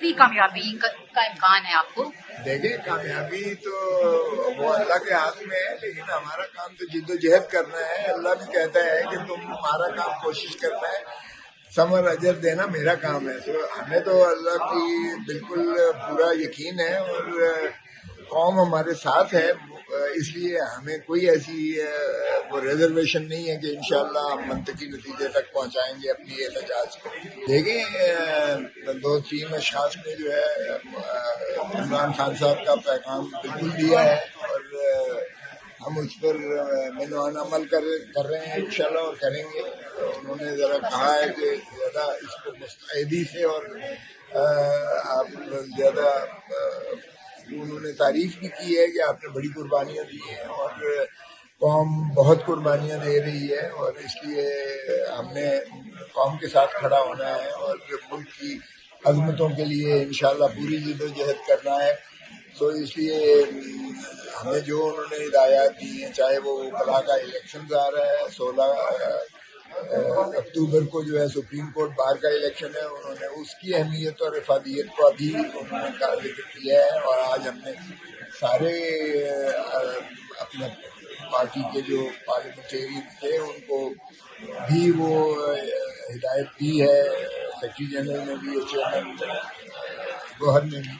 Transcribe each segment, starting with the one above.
भी कामयाबी का इम्कान है आपको? देखिए, कामयाबी तो वो अल्लाह के हाथ में है, लेकिन हमारा काम तो जिद्दोजहद करना है। अल्लाह भी कहता है कि तुम्हारा काम कोशिश करना है, समर अजर देना मेरा काम है। तो हमें तो अल्लाह की बिल्कुल पूरा यकीन है और कौम हमारे साथ है, इसलिए हमें कोई ऐसी वो रिजर्वेशन नहीं है कि इंशाल्लाह हम मंतकी नतीजे तक पहुंचाएंगे अपनी एहतजाज को। देखिए, दो तीन अशखास ने जो है इमरान खान साहब का पैगाम बिल्कुल दिया है और हम उस पर मिलवाना अमल कर रहे हैं इंशाल्लाह और करेंगे। उन्होंने ज़रा कहा है कि ज़्यादा इसको मुस्तैदी से और आप ज़्यादा उन्होंने तारीफ भी की है कि आपने बड़ी कुर्बानियाँ दी हैं और कौम बहुत कुर्बानियाँ दे रही है और इसलिए हमने कौम के साथ खड़ा होना है और मुल्क की अज़मतों के लिए इंशाल्लाह पूरी जिद्दोजहद करना है। तो इसलिए हमें जो उन्होंने हिदायत दी हैं, चाहे वो कला का इलेक्शन आ रहा है 16 अक्टूबर को जो है सुप्रीम कोर्ट बार का इलेक्शन है, उन्होंने उसकी अहमियत और इफादियत को अभी उन्होंने का जिक्र किया है और आज हमने सारे अपने पार्टी के जो पार्लियामेंटेरियन थे उनको भी वो हिदायत दी है, सेक्रेटरी जनरल ने भी और चेयरमैन गौहर ने भी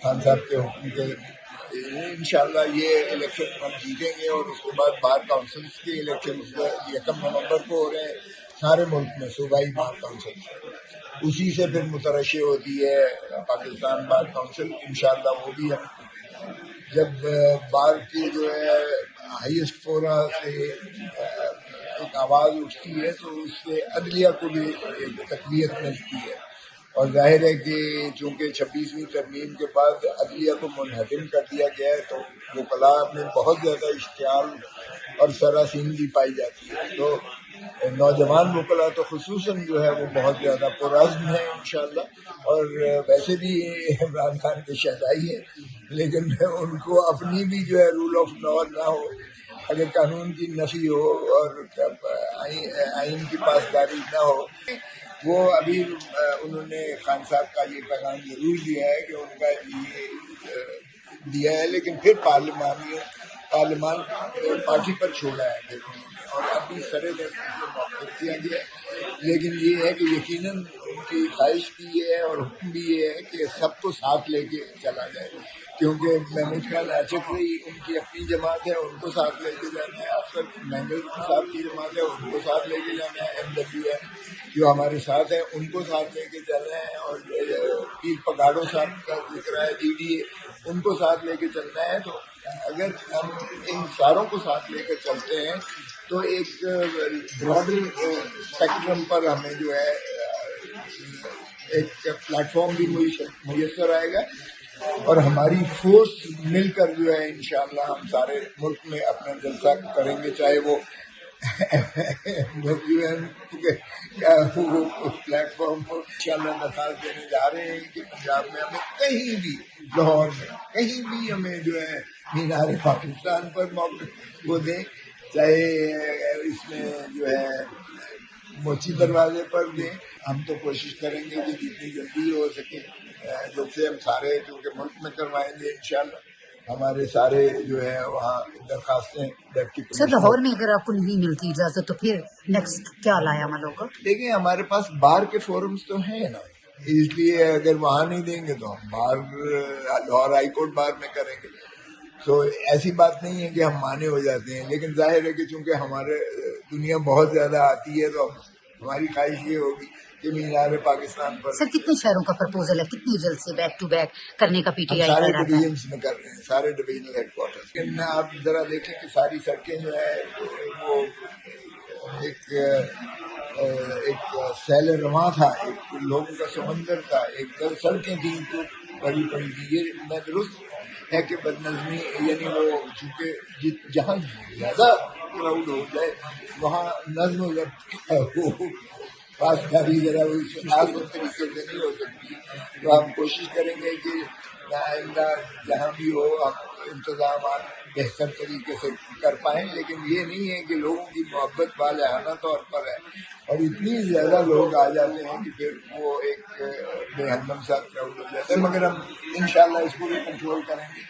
खान साहब के हुक्म के इंशाल्लाह ये इलेक्शन हम जीतेंगे और उसके बाद बार काउंसिल्स के इलेक्शन 1 नवंबर को हो रहे हैं सारे मुल्क में सूबाई बार काउंसिल, उसी से फिर मुतरशे होती है पाकिस्तान बार काउंसिल। इंशाल्लाह वो भी हम जब बार की जो है हाईएस्ट फोरा से एक आवाज़ उठती है तो उससे अदलिया को भी एक तक़वियत मिलती है और जाहिर है कि चूँकि 26वीं तरमीम के बाद अदलिया को मुनहदिम कर दिया गया है तो वो कला में बहुत ज़्यादा इश्तियाल और सरासीन भी पाई जाती है। तो नौजवान वकला तो खुसूसन जो है वो बहुत ज़्यादा पुरअज़्म है इंशाल्लाह और वैसे भी इमरान खान के शहदाई हैं, लेकिन उनको अपनी भी जो है रूल ऑफ लॉ ना हो, अगर कानून की नफी हो और आइन की पासदारी ना हो। वो अभी उन्होंने खान साहब का ये पैगाम जरूर दिया है कि उनका ये दिया है, लेकिन फिर पार्लियामान पार्टी पर छोड़ा है फिर उन्होंने और अभी सरे मौक़िफ़ किया गया है। लेकिन ये है कि यकीनन उनकी ख्वाहिश भी ये है और हुक्म भी ये है कि सबको साथ लेके चला जाए, क्योंकि महमूद खान आचकरी उनकी अपनी जमात है, उनको साथ लेके जाना है। अफसर महमूद साहब की जमात है, उनको साथ लेके जाना है। MWM जो हमारे साथ हैं उनको साथ लेके चलना है और पीर पगाड़ो साहब का जिक्र है, DDA उनको साथ लेके चलना है। तो अगर हम इन सारों को साथ लेकर चलते हैं तो एक ब्रॉडर स्पेक्ट्रम पर हमें जो है एक प्लेटफॉर्म भी मुयस्सर आएगा और हमारी फोर्स मिलकर जो है इंशाल्लाह हम सारे मुल्क में अपना जलसा करेंगे, चाहे वो प्लेटफॉर्म को इंशाल्लाह नफाज देने जा रहे हैं कि पंजाब में हमें कहीं भी, लाहौर में कहीं भी हमें जो है मीनार पाकिस्तान पर मौके वो दें, चाहे इसमें जो है मोची दरवाजे पर दें। हम तो कोशिश करेंगे कि जितनी जल्दी हो सके जब से हम सारे क्योंकि मुल्क में करवाएंगे इंशाल्लाह हमारे सारे जो है वहाँ दरखास्तें डिप्टी सर लाहौर में अगर आपको नहीं मिलती इजाजत तो फिर नेक्स्ट क्या लाया अमल होगा? देखिए, हमारे पास बार के फोरम्स तो हैं ना, इसलिए अगर वहाँ नहीं देंगे तो हम बार लाहौर हाई कोर्ट बार में करेंगे। तो ऐसी बात नहीं है कि हम माने हो जाते हैं, लेकिन जाहिर है कि चूंकि हमारे दुनिया बहुत ज्यादा आती है तो हमारी ख्वाहिश ये होगी कि मीनार पाकिस्तान पर। सर कितने शहरों का प्रपोजल है, कितनी जल्द से बैक टू बैक करने का PTI सारे डिवीजन्स में कर रहे हैं, सारे डिवीजनल हेडक्वार्टर्स। लेकिन आप जरा देखें कि सारी सड़कें जो है वो एक सैल रवां था, एक लोगों का समंदर था, एक सड़कें थी तो बड़ी बड़ी थी। ये मैं दुरुस्त है कि बदनज़मी यानी वो चूँकि जहाँ ज़्यादा क्राउड हो जाए वहाँ नज़्म ज़ब्त पासदारी जरा आसान तरीके से नहीं हो सकती। तो हम कोशिश करेंगे कि आइंदा जहाँ भी हो हम इंतजाम بہتر طریقے سے کر پائیں، لیکن یہ نہیں ہے کہ لوگوں کی محبت والہانہ طور پر ہے اور اتنی زیادہ لوگ آ جاتے ہیں کہ پھر وہ ایک بے ہم سا کراؤڈ ہو جاتا ہے، مگر ہم انشاءاللہ اس کو بھی کنٹرول کریں گے۔